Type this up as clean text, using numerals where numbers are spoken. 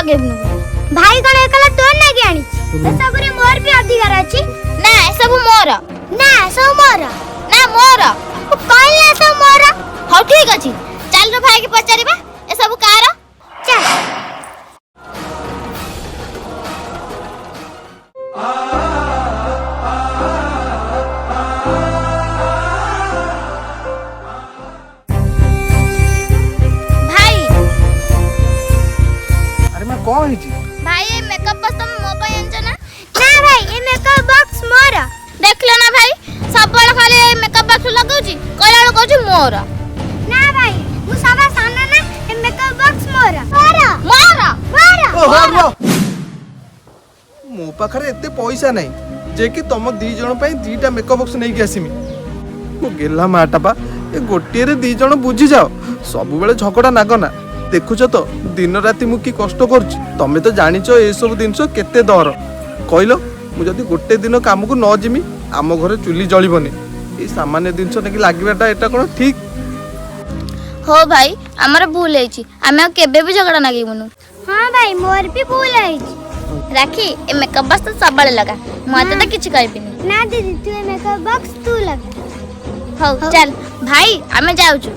लगेबनु। भाई कौन एकला तोर ना के आनी ए सब रे मोर भी अधिकार अछि ना ए सब मोर ना सब मोर ना मोर कहले सब मोर हो ठीक अछि चल रो भाई के पचारिबा ए सब कार चल भाई अरे मैं कौन है जी भाई ये मेकअप बॉक्स तुम मो पे आनछ ना ना भाई ये मेकअप बॉक्स मोर देख ले ना भाई सब बड़ खाली मेकअप बॉक्स लगाउची कहला कहू मोर ना भाई मु सवा साना ना ये मेकअप बॉक्स मोर मोर मोर मोर ओहो मो पाखरे एते पैसा नहीं जे कि तुम दी जण पई दीटा मेकअप बॉक्स नहीं के आसीमी मु गेला माटा बा ए गोटिए रे दी जण बुझी जाओ सब बेले झगड़ा नागना देखुछ तो दिन राति मु की कष्ट करछि तमे तो जानिछो ए सब दिनसो केते दर कहलो मु जदी गोटे दिन काम को न जिमी आम घरे चुली जळिबनी ए सामान्य दिनसो नेकी लागिबाटा एटा कोन ठीक हो भाई हमर भूल हैछि हमें केबे भी झगड़ा नागिबनु हां भाई मोर भी भूल है राखी ए मेकअप बॉक्स तो सबले लगा मते तो किछ कहबिनी ना दीदी तू ये मेकअप बॉक्स तू लगा हो चल भाई हमें जाउछु